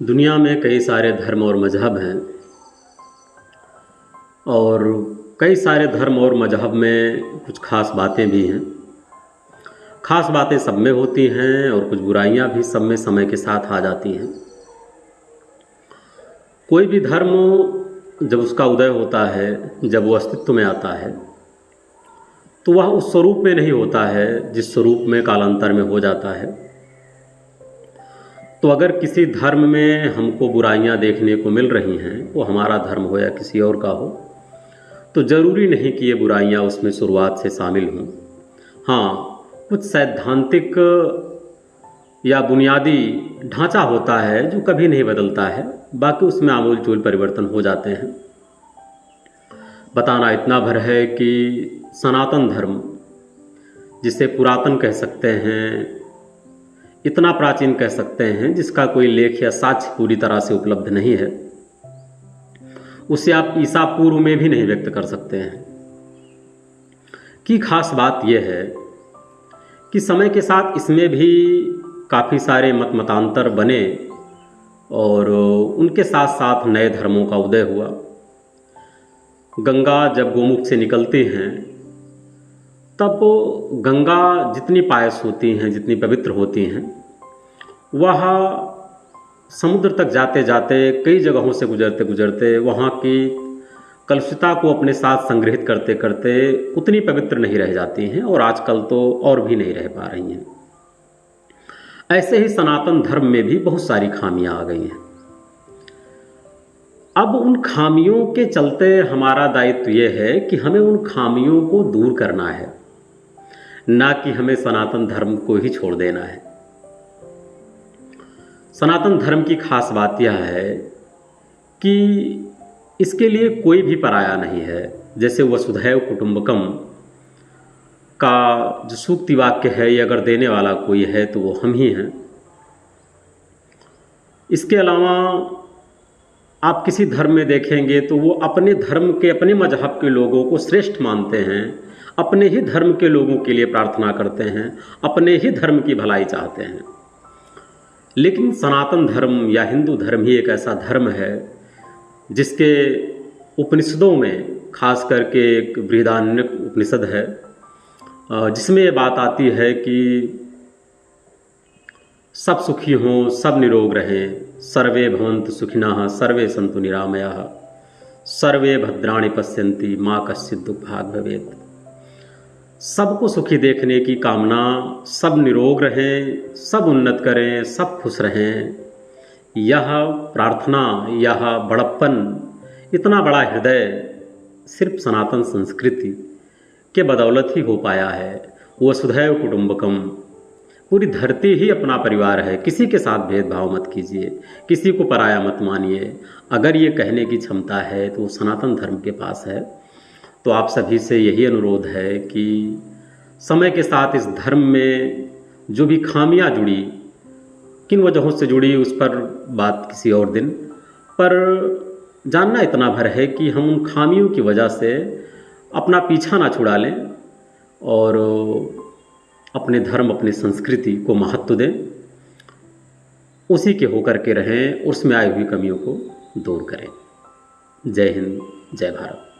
दुनिया में कई सारे धर्म और मज़हब हैं और कई सारे धर्म और मज़हब में कुछ ख़ास बातें भी हैं। ख़ास बातें सब में होती हैं और कुछ बुराइयां भी सब में समय के साथ आ जाती हैं। कोई भी धर्म जब उसका उदय होता है, जब वो अस्तित्व में आता है, तो वह उस स्वरूप में नहीं होता है जिस स्वरूप में कालांतर में हो जाता है। तो अगर किसी धर्म में हमको बुराइयां देखने को मिल रही हैं, वो हमारा धर्म हो या किसी और का हो, तो ज़रूरी नहीं कि ये बुराइयां उसमें शुरुआत से शामिल हों। हाँ, कुछ सैद्धांतिक या बुनियादी ढांचा होता है जो कभी नहीं बदलता है, बाकी उसमें आमूल चूल परिवर्तन हो जाते हैं। बताना इतना भर है कि सनातन धर्म, जिसे पुरातन कह सकते हैं, इतना प्राचीन कह सकते हैं, जिसका कोई लेख या साक्ष्य पूरी तरह से उपलब्ध नहीं है, उसे आप ईसा पूर्व में भी नहीं व्यक्त कर सकते हैं। कि खास बात यह है कि समय के साथ इसमें भी काफ़ी सारे मतांतर बने और उनके साथ साथ नए धर्मों का उदय हुआ। गंगा जब गोमुख से निकलती हैं, तब गंगा जितनी पायस होती हैं, जितनी पवित्र होती हैं, वह समुद्र तक जाते जाते कई जगहों से गुजरते गुजरते वहाँ की कलुषिता को अपने साथ संग्रहित करते करते उतनी पवित्र नहीं रह जाती हैं और आजकल तो और भी नहीं रह पा रही हैं। ऐसे ही सनातन धर्म में भी बहुत सारी खामियां आ गई हैं। अब उन खामियों के चलते हमारा दायित्व यह है कि हमें उन खामियों को दूर करना है, ना कि हमें सनातन धर्म को ही छोड़ देना है। सनातन धर्म की खास बात यह है कि इसके लिए कोई भी पराया नहीं है। जैसे वसुधैव कुटुंबकम का जो सूक्ति वाक्य है, ये अगर देने वाला कोई है तो वो हम ही हैं। इसके अलावा आप किसी धर्म में देखेंगे तो वो अपने धर्म के, अपने मजहब के लोगों को श्रेष्ठ मानते हैं, अपने ही धर्म के लोगों के लिए प्रार्थना करते हैं, अपने ही धर्म की भलाई चाहते हैं। लेकिन सनातन धर्म या हिंदू धर्म ही एक ऐसा धर्म है जिसके उपनिषदों में, खास करके एक बृहदारण्यक उपनिषद है, जिसमें ये बात आती है कि सब सुखी हों, सब निरोग रहें, सर्वे भवन्तु सुखिनः, सर्वे सन्तु निरामयाः, सर्वे भद्राणि पश्यन्ति, मा कश्चित् दुःखभाग् भवेत्। सबको सुखी देखने की कामना, सब निरोग रहें, सब उन्नत करें, सब खुश रहें, यह प्रार्थना, यह बड़प्पन, इतना बड़ा हृदय सिर्फ सनातन संस्कृति के बदौलत ही हो पाया है। वसुधैव कुटुंबकम, पूरी धरती ही अपना परिवार है। किसी के साथ भेदभाव मत कीजिए, किसी को पराया मत मानिए। अगर ये कहने की क्षमता है तो सनातन धर्म के पास है। तो आप सभी से यही अनुरोध है कि समय के साथ इस धर्म में जो भी खामियां जुड़ी, किन वजहों से जुड़ी, उस पर बात किसी और दिन, पर जानना इतना भर है कि हम उन खामियों की वजह से अपना पीछा ना छुड़ा लें और अपने धर्म, अपनी संस्कृति को महत्व दें, उसी के होकर के रहें, उसमें आई हुई कमियों को दूर करें। जय हिंद, जय भारत।